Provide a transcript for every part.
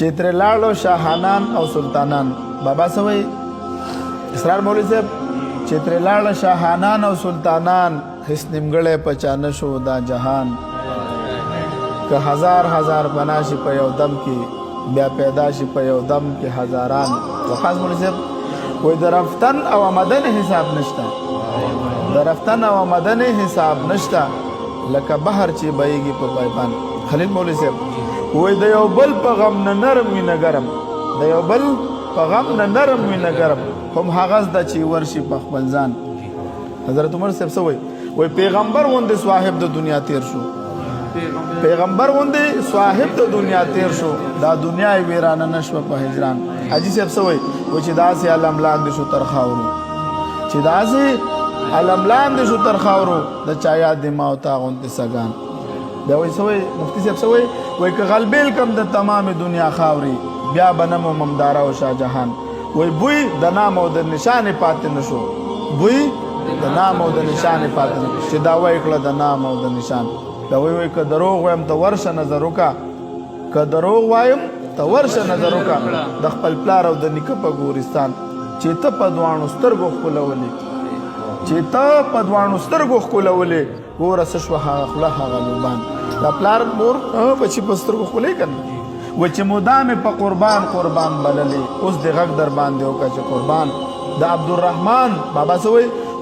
چې ترې لاړو شاهانان او سلطانان. بابا سوی اسرار مولوی صاحب چې ترې لاړه شاهانان او سلطانان هیڅ نیمګړی پچا نشو دا جهان. که هزار هزار بنا شي په یو دم کې بیا پیدا شي په یو دم کې هزاران. وقاص مولوی صاحب وایي د رفتن او آمدن حساب نشته، د رفتن او آمدن حساب نشته لکه بحر چې بهیږي په پایپان. خلیل مولوی صاحب وایي د یو بل په غم نه نرم وي نه ګرم، د یو بل په غم نه نرم وي نه ګرم، هم هغه زده چې ورشي په خپل ځان. حضرت عمر صاحب څه وایي پیغمبر غوندې صاحب د دنیا تیر شو، پیغمبر غوندې صاحب د دنیا تیر شو، دا دنیا یې ویرانه نشوه په هجران. حاجي صاحب څه وایي چې داسې علم لاندې شو تر خاورو، چې داسې علم لاندې شو تر خاورو د چا یاد دې ما او تا غوندې سګان. بیا وایي څه وایي مفتي صاحب څه وایي که غلبیل کم د تمامې دنیا خاوري بیا به نه مو ممداره او شاهجهان. وایي بوی د نام او د نشانې پاتې نه شو، بوی د نام او د نشانې پاتې نه چې دعوه یې کړه د نام او د نشان. دا وایي که دروغ وایم ته ورشه نظر وکړه، که دروغ وایم ته ورشه نظر وکړه د خپل پلار او د نیکه په ګورستان. چې ته په دواړو سترګو ښکلولې، چې ته په دواړو سترګو ښکلولې ګوره څه شوه هغه خوله هغه لوبان. دا پلار مور بچي په سترګو ښکلې که نه و چې مدامې په قربان قربان بللې اوس دې غږ در باندې وکړه چې قربان. د عبدالرحمن بابا څه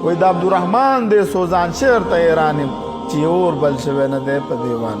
وایي د عبدالرحمن دې سوزان شعر ته حیران یم چې اور بل شوی نه دی په دیوان.